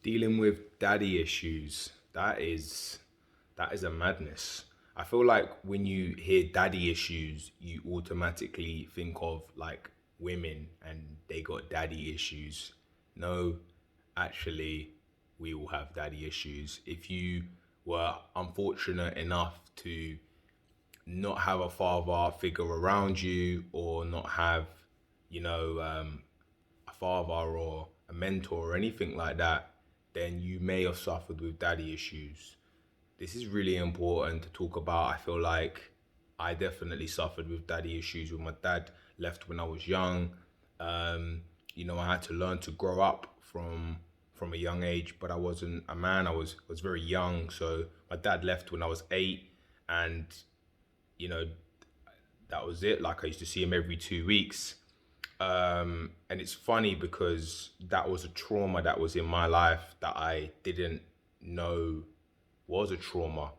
Dealing with daddy issues, that is a madness. I feel like when you hear daddy issues, you automatically think of like women and they got daddy issues. No, actually, we all have daddy issues. If you were unfortunate enough to not have a father figure around you or not have, you know, a father or a mentor or anything like that, then you may have suffered with daddy issues. This is really important to talk about. I feel like I definitely suffered with daddy issues with my dad left when I was young. I had to learn to grow up from a young age, but I wasn't a man. I was very young, so my dad left when I was 8, and you know that was it. Like I used to see him every 2 weeks. And it's funny because that was a trauma that was in my life that I didn't know was a trauma.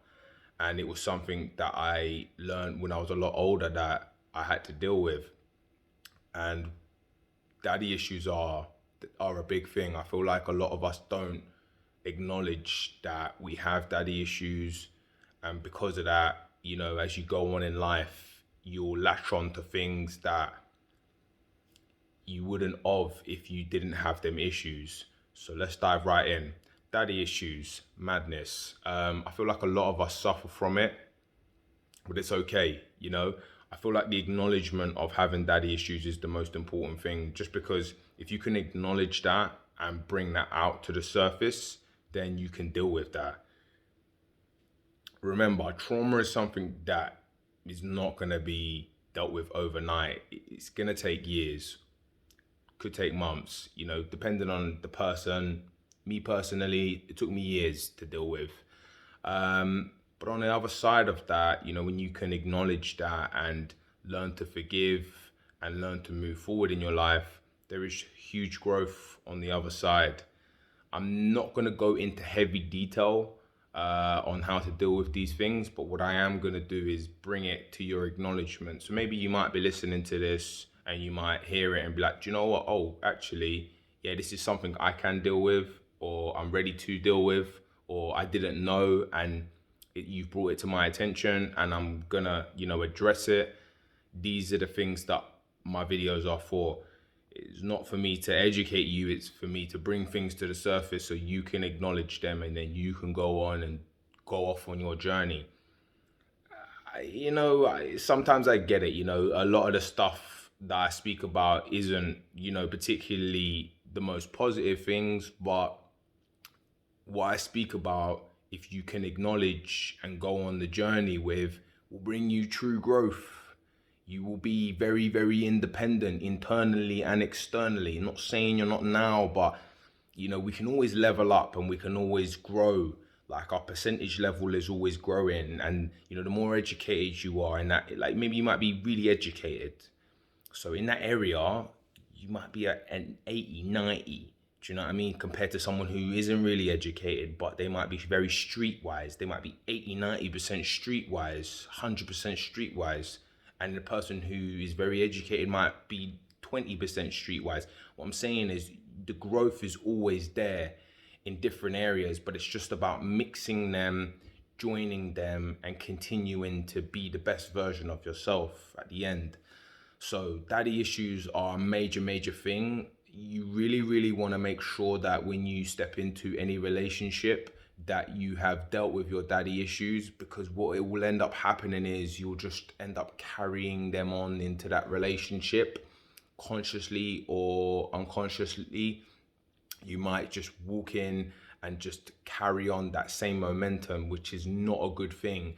And it was something that I learned when I was a lot older that I had to deal with. And daddy issues are a big thing. I feel like a lot of us don't acknowledge that we have daddy issues, and because of that, as you go on in life, you'll latch on to things that you wouldn't have if you didn't have them issues. So let's dive right in. Daddy issues, madness. I feel like a lot of us suffer from it, but it's okay. I feel like the acknowledgement of having daddy issues is the most important thing, just because if you can acknowledge that and bring that out to the surface, then you can deal with that. Remember, trauma is something that is not going to be dealt with overnight. It's going to take years, could take months, depending on the person. Me personally, it took me years to deal with. But on the other side of that, when you can acknowledge that and learn to forgive and learn to move forward in your life, there is huge growth on the other side. I'm not going to go into heavy detail on how to deal with these things, but what I am going to do is bring it to your acknowledgement. So maybe you might be listening to this and you might hear it and be like, do you know what? Oh, actually, yeah, this is something I can deal with, or I'm ready to deal with, or I didn't know and you've brought it to my attention and I'm gonna, address it. These are the things that my videos are for. It's not for me to educate you, it's for me to bring things to the surface so you can acknowledge them and then you can go on and go off on your journey. Sometimes I get it, a lot of the stuff that I speak about isn't, particularly the most positive things, but what I speak about, if you can acknowledge and go on the journey with, will bring you true growth. You will be very, very independent internally and externally. I'm not saying you're not now, but we can always level up and we can always grow. Like our percentage level is always growing, and the more educated you are in that, like maybe you might be really educated. So in that area, you might be at an 80, 90. Do you know what I mean? Compared to someone who isn't really educated, but they might be very streetwise. They might be 80, 90% streetwise, 100% streetwise. And the person who is very educated might be 20% streetwise. What I'm saying is the growth is always there in different areas, but it's just about mixing them, joining them, and continuing to be the best version of yourself at the end. So daddy issues are a major, major thing. You really, really want to make sure that when you step into any relationship that you have dealt with your daddy issues, because what it will end up happening is you'll just end up carrying them on into that relationship, consciously or unconsciously. You might just walk in and just carry on that same momentum, which is not a good thing.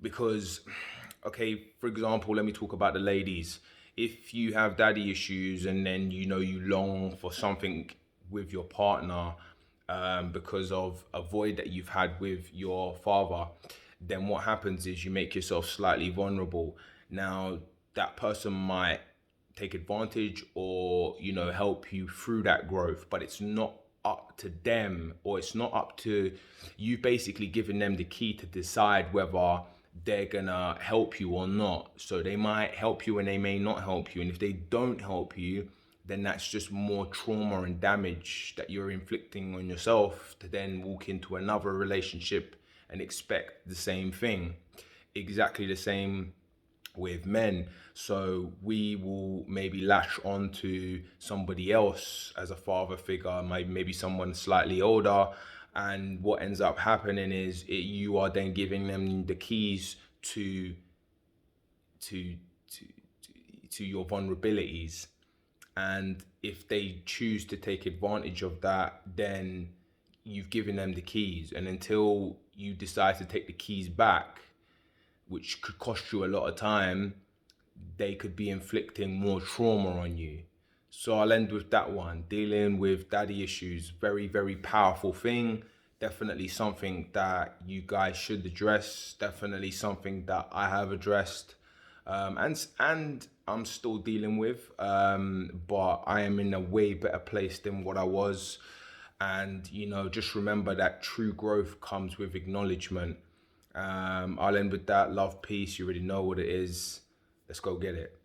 Because, okay, for example, let me talk about the ladies. If you have daddy issues and then you long for something with your partner because of a void that you've had with your father, then what happens is you make yourself slightly vulnerable. Now, that person might take advantage or help you through that growth, but it's not up to them, or it's not up to you. Basically giving them the key to decide whether they're gonna help you or not. So they might help you and they may not help you, and if they don't help you, then that's just more trauma and damage that you're inflicting on yourself to then walk into another relationship and expect the same thing. Exactly the same with men. So we will maybe latch on to somebody else as a father figure, maybe someone slightly older, and what ends up happening is you are then giving them the keys to to to to your vulnerabilities. And if they choose to take advantage of that, then you've given them the keys. And until you decide to take the keys back, which could cost you a lot of time, they could be inflicting more trauma on you. So I'll end with that one. Dealing with daddy issues, very, very powerful thing. Definitely something that you guys should address. Definitely something that I have addressed, and I'm still dealing with. But I am in a way better place than what I was. And just remember that true growth comes with acknowledgement. I'll end with that. Love, peace. You already know what it is. Let's go get it.